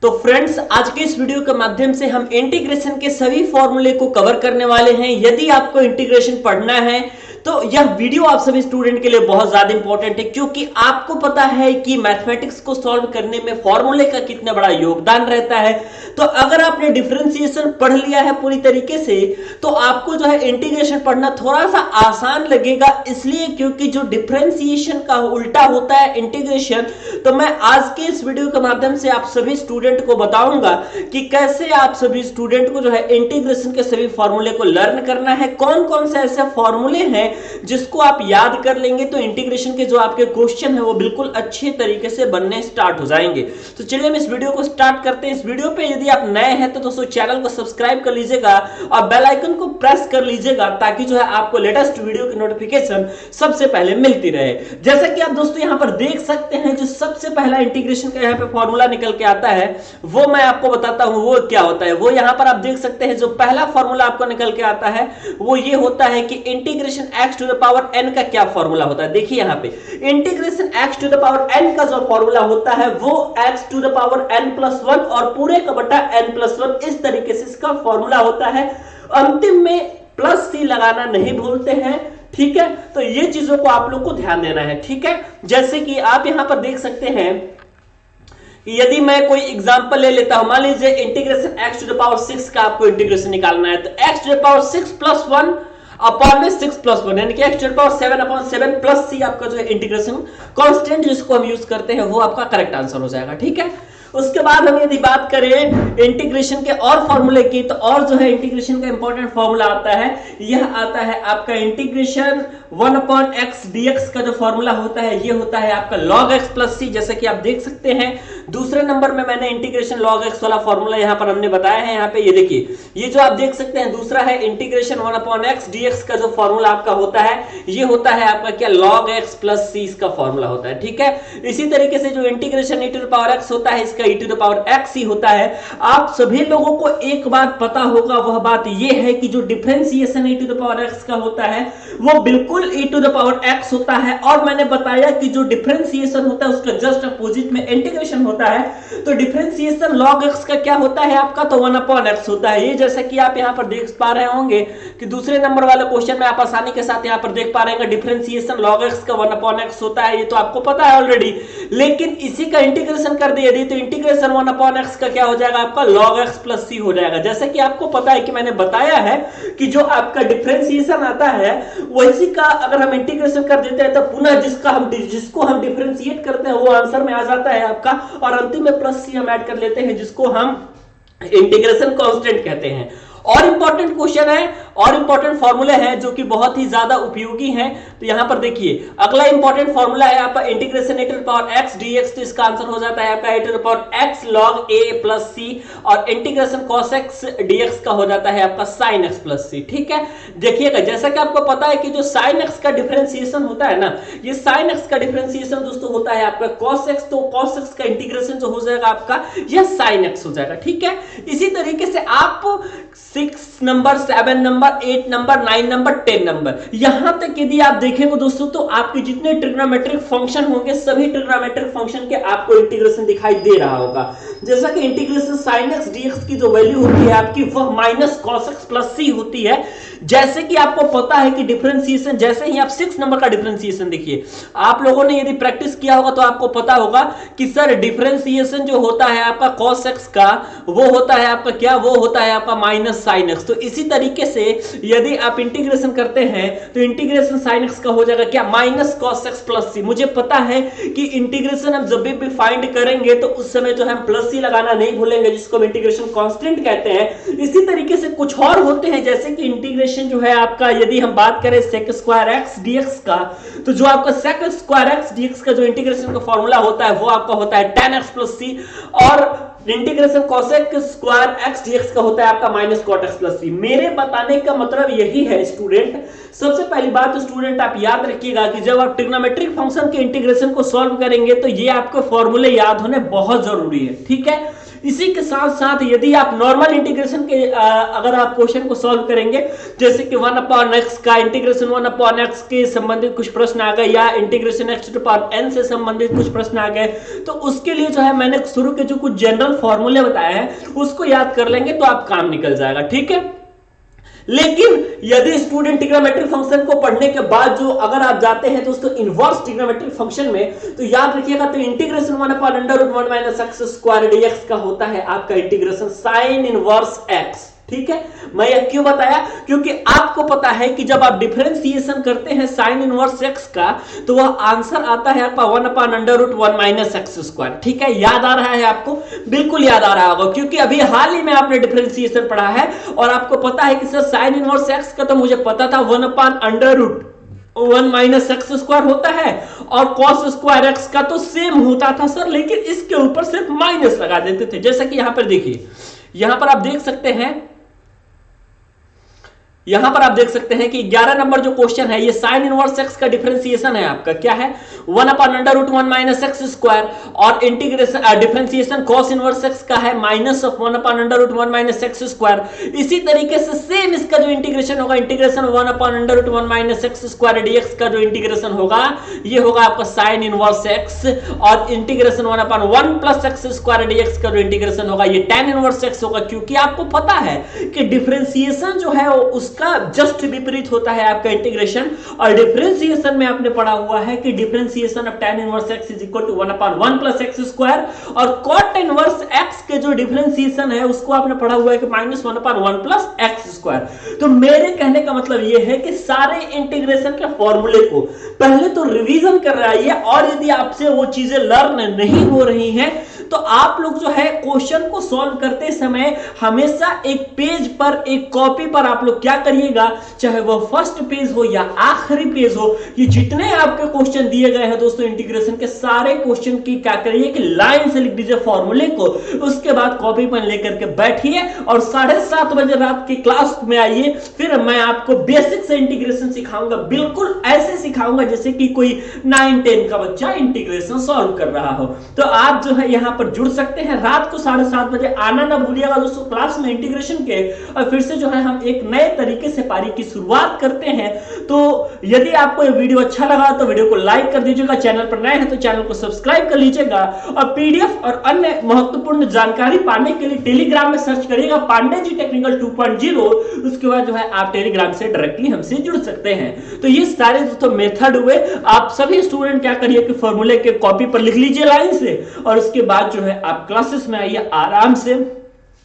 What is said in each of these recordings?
तो फ्रेंड्स, आज के इस वीडियो के माध्यम से हम इंटीग्रेशन के सभी फॉर्मूले को कवर करने वाले हैं। यदि आपको इंटीग्रेशन पढ़ना है तो यह वीडियो आप सभी स्टूडेंट के लिए बहुत ज्यादा इंपॉर्टेंट है, क्योंकि आपको पता है कि मैथमेटिक्स को सॉल्व करने में फॉर्मूले का कितना बड़ा योगदान रहता है। तो अगर आपने डिफरेंशिएशन पढ़ लिया है पूरी तरीके से तो आपको जो है इंटीग्रेशन पढ़ना थोड़ा सा आसान लगेगा, इसलिए क्योंकि जो डिफरेंशिएशन का उल्टा होता है इंटीग्रेशन। तो मैं आज के इस वीडियो के माध्यम से आप सभी स्टूडेंट को बताऊंगा कि कैसे आप सभी स्टूडेंट को जो है इंटीग्रेशन के सभी फॉर्मूले को लर्न करना है, कौन कौन से ऐसे फॉर्मूले हैं जिसको आप याद कर लेंगे तो इंटीग्रेशन के जो आपके क्वेश्चन है वो बिल्कुल अच्छे तरीके से बनने स्टार्ट हो जाएंगे। तो चलिए हम इस वीडियो को स्टार्ट करते हैं। इस वीडियो पे यदि आप नए हैं तो दोस्तों चैनल को सब्सक्राइब कर लीजिएगा और बेल आइकन को प्रेस कर लीजिएगा, ताकि जो है आपको लेटेस्ट वीडियो की नोटिफिकेशन सबसे पहले मिलती रहे। जैसा कि आप दोस्तों यहां पर देख सकते हैं, जो सबसे पहला इंटीग्रेशन का यहां पे फॉर्मूला निकल के आता है वो मैं आपको बताता हूं वो क्या होता है। वो यहां पर आप देख सकते हैं, जो पहला फॉर्मूला आपको निकल के आता है वो ये होता है कि integration x to the power n का क्या फॉर्मूला होता है। देखिए यहां पे integration x to the power n का जो फॉर्मूला होता है वो x to the power n+1 और पूरे का बटा n+1, इस तरीके से इसका फॉर्मूला होता है। अंतिम में प्लस सी लगाना नहीं भूलते हैं, ठीक है। तो ये चीजों को आप लोग को ध्यान देना है, ठीक है। जैसे कि आप यहां पर देख सकते हैं, यदि मैं कोई एग्जांपल ले लेता हूं, मान लीजिए integration x to the power 6 का आपको इंटीग्रेशन निकालना है, तो x to the power 6+1 upon में 6+1 यानी कि x टू द पावर 7/7 प्लस सी आपका जो है इंटीग्रेशन कांस्टेंट जिसको हम यूज करते हैं वो आपका करेक्ट आंसर हो जाएगा, ठीक है। उसके बाद हम यदि बात करें इंटीग्रेशन के और फॉर्मूले की, तो और जो है इंटीग्रेशन का इंपॉर्टेंट फॉर्मूला आता है, यह आता है आपका इंटीग्रेशन 1/x dx का जो फॉर्मूला होता है ये होता है आपका log x प्लस सी। जैसे कि आप देख सकते हैं दूसरे नंबर में मैंने इंटीग्रेशन log x वाला फॉर्मूला यहां पर हमने बताया है। यहां पे ये देखिए, ये जो आप देख सकते हैं दूसरा है इंटीग्रेशन 1/x dx का जो फॉर्मूला आपका होता है ये होता है आपका क्या log x प्लस सी इसका फॉर्मूला होता है, ठीक है। इसी तरीके से जो integration e to the power x होता है इसका e to the power x ही होता है। आप सभी लोगों को एक बात पता होगा, वह बात यह है कि जो differentiation e to the power x का होता है वो बिल्कुल e to the power x होता है, और मैंने बताया कि जो डिफरेंशिएशन होता है उसका जस्ट अपोजिट में इंटीग्रेशन होता है। तो डिफरेंशिएशन log x का क्या होता है आपका, तो 1/x होता है। ये जैसा कि आप यहां पर देख पा रहे होंगे कि दूसरे नंबर वाले क्वेश्चन में आप आसानी के साथ यहां पर देख पा रहे हैं डिफरेंशिएशन log x का 1/x होता है, ये तो आपको पता है ऑलरेडी। लेकिन इसी का इंटीग्रेशन कर दिया यदि तो इंटीग्रेशन 1/x का क्या हो जाएगा आपका log x प्लस सी हो जाएगा। जैसे कि आपको पता है कि मैंने बताया है कि जो आपका डिफरेंशिएशन आता है वैसी का अगर हम इंटीग्रेशन कर देते हैं तो पुनः जिसको हम डिफरेंशिएट करते हैं वो आंसर में आ जाता है आपका, और अंतिम में प्लस सी हम ऐड कर लेते हैं जिसको हम इंटीग्रेशन कांस्टेंट कहते हैं। और इंपॉर्टेंट क्वेश्चन है और इंपॉर्टेंट फॉर्मूले हैं जो कि बहुत ही ज्यादा उपयोगी हैं। तो यहां पर देखिए अगला इंपॉर्टेंट फॉर्मूला है आपका integration e to the power x dx, तो इसका आंसर हो जाता है आपका e to the power x log a plus c, और इंटीग्रेशन cos x dx का हो जाता है आपका sin x प्लस सी, ठीक है। देखिएगा जैसा कि आपको पता है कि जो sin x का डिफरेंशिएशन होता है ना, ये sin x का डिफरेंशिएशन दोस्तों होता है आपका cos x, तो cos x का इंटीग्रेशन जो हो जाएगा आपका यह sin x हो जाएगा, ठीक है। इसी तरीके से आप 6 number, 7 number, 8 number, 9 number, 10 number, यहां तक यदि आप देखेंगे दोस्तों तो आपके जितने ट्रिग्नोमेट्रिक फंक्शन होंगे सभी ट्रिग्नोमेट्रिक फंक्शन के आपको इंटीग्रेशन दिखाई दे रहा होगा। जैसा कि इंटीग्रेशन sin x dx की जो वैल्यू होती है आपकी वह माइनस cos x प्लस सी होती है। जैसे कि आपको पता है कि डिफरेंशिएशन, जैसे ही आप 6 नंबर का डिफरेंशिएशन देखिए, आप लोगों ने यदि प्रैक्टिस किया होगा तो आपको पता होगा कि सर डिफरेंशिएशन जो होता है आपका cos x का वो होता है आपका क्या, वो होता है आपका माइनस sin x। तो इसी तरीके से यदि आप इंटीग्रेशन करते हैं तो इंटीग्रेशन sin x का हो जाएगा क्या, माइनस cos x प्लस सी। मुझे पता है कि इंटीग्रेशन हम जब भी फाइंड करेंगे तो उस समय जो हम प्लस सी लगाना नहीं भूलेंगे जिसको हम इंटीग्रेशन कांस्टेंट कहते हैं। इसी तरीके से कुछ और होते हैं, जैसे कि इंटीग्रेशन जो है आपका यदि हम बात करें sec स्क्वायर x dx का, तो जो आपका sec स्क्वायर x dx का जो इंटीग्रेशन का फॉर्मूला होता है वो आपका होता है tan x प्लस सी, और integration cosec square x dx का होता है आपका माइनस cot x प्लस सी। मेरे बताने का मतलब यही है स्टूडेंट, सबसे पहली बात तो स्टूडेंट आप याद रखिएगा कि जब आप ट्रिग्नोमेट्रिक फंक्शन के इंटीग्रेशन को सॉल्व करेंगे तो ये आपको फॉर्मूले याद होने बहुत जरूरी है, ठीक है। इसी के साथ साथ यदि आप नॉर्मल इंटीग्रेशन के अगर आप क्वेश्चन को सॉल्व करेंगे, जैसे कि 1/x का इंटीग्रेशन 1/x के संबंधित कुछ प्रश्न आ गए या integration x to power n से संबंधित कुछ प्रश्न आ गए, तो उसके लिए जो है मैंने शुरू के जो कुछ जनरल फॉर्मूले बताए हैं उसको याद कर लेंगे तो आप काम निकल जाएगा। ठीक है, लेकिन यदि स्टूडेंट ट्रिग्नोमेट्रिक फंक्शन को पढ़ने के बाद जो अगर आप जाते हैं दोस्तों इनवर्स ट्रिग्नोमेट्रिक फंक्शन में, तो याद रखिएगा तो इंटीग्रेशन 1/√1 - x² dx का होता है आपका इंटीग्रेशन साइन इनवर्स x। ठीक है, मैं यह क्यों बताया, क्योंकि आपको पता है कि जब आप डिफरेंशिएशन करते हैं साइन इनवर्स x का तो वह आंसर आता है आपका 1/√1 - x²। ठीक है, याद आ रहा है आपको, बिल्कुल याद आ रहा होगा, क्योंकि अभी हाल ही में आपने डिफरेंशिएशन पढ़ा है और आपको पता है कि सर साइन इनवर्स x का तो मुझे पता था 1/√1 - x² होता है और cos² x का तो सेम होता था सर, लेकिन इसके ऊपर सिर्फ माइनस लगा देते थे। जैसा कि यहां पर देखिए, यहां पर आप देख सकते हैं, यहां पर आप देख सकते हैं कि 11 नंबर जो क्वेश्चन है ये साइन इनवर्स x का डिफरेंशिएशन है आपका, क्या है 1/√1 - x² और integration differentiation cos inverse x का है -1/√1 - x²। इसी तरीके से सेम इसका जो इंटीग्रेशन होगा, इंटीग्रेशन 1/√1 - x² dx का जो इंटीग्रेशन होगा ये होगा आपका साइन इनवर्स x, और इंटीग्रेशन 1/1 + x² dx का जो इंटीग्रेशन होगा ये tan इनवर्स x होगा, क्योंकि आपको पता है कि डिफरेंशिएशन जो है उसका जस्ट विपरीत होता है आपका इंटीग्रेशन, और डिफरेंशिएशन में आपने पढ़ा हुआ है कि differentiation of tan inverse x = 1/1 + x², और cot इनवर्स x के जो डिफरेंशिएशन है उसको आपने पढ़ा हुआ है कि -1/1 + x²। तो मेरे कहने का मतलब यह है कि सारे इंटीग्रेशन के फॉर्मूले को पहले तो रिवीजन कर रही है, और यदि आपसे वो चीजें लर्न नहीं हो रही हैं तो आप लोग जो है क्वेश्चन को सॉल्व करते समय हमेशा एक पेज पर, एक कॉपी पर आप लोग क्या करिएगा, चाहे वो फर्स्ट पेज हो या आखिरी पेज हो, ये जितने आपके क्वेश्चन दिए गए हैं दोस्तों इंटीग्रेशन के, सारे क्वेश्चन की क्या करिए कि लाइन से लिख दीजिए फॉर्मूले को, उसके बाद कॉपी पेन लेकर के बैठिए और 7:30 बजे रात की क्लास में आइए। फिर मैं आपको बेसिक से इंटीग्रेशन सिखाऊंगा, बिल्कुल ऐसे सिखाऊंगा जैसे कि कोई 9-10 का बच्चा इंटीग्रेशन सॉल्व कर रहा हो। तो आप जो है यहां पर जुड़ सकते हैं, रात को 7:30 बजे आना ना भूलिएगा दोस्तों क्लास में इंटीग्रेशन के, और फिर से जो है हम एक नए तरीके से पारी की शुरुआत करते हैं। तो यदि आपको ये वीडियो अच्छा लगा तो वीडियो को लाइक कर दीजिएगा, चैनल पर नए हैं तो चैनल को सब्सक्राइब कर लीजिएगा, और पीडीएफ और अन्य महत्वपूर्ण जानकारी पाने के लिए टेलीग्राम में सर्च करिएगा पांडे जी टेक्निकल 2.0, उसके बाद जो है आप टेलीग्राम से डायरेक्टली हमसे जुड़ सकते हैं। तो ये सारे दोस्तों मेथड हुए, आप सभी स्टूडेंट क्या करिए कि फॉर्मूले के कॉपी पर लिख लीजिए लाइन से, और उसके बाद जो है आप क्लासेस में आइए, आराम से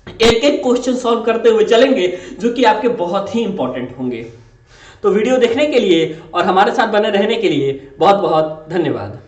एक एक क्वेश्चन सॉल्व करते हुए चलेंगे जो कि आपके बहुत ही इंपॉर्टेंट होंगे। तो वीडियो देखने के लिए और हमारे साथ बने रहने के लिए बहुत बहुत धन्यवाद।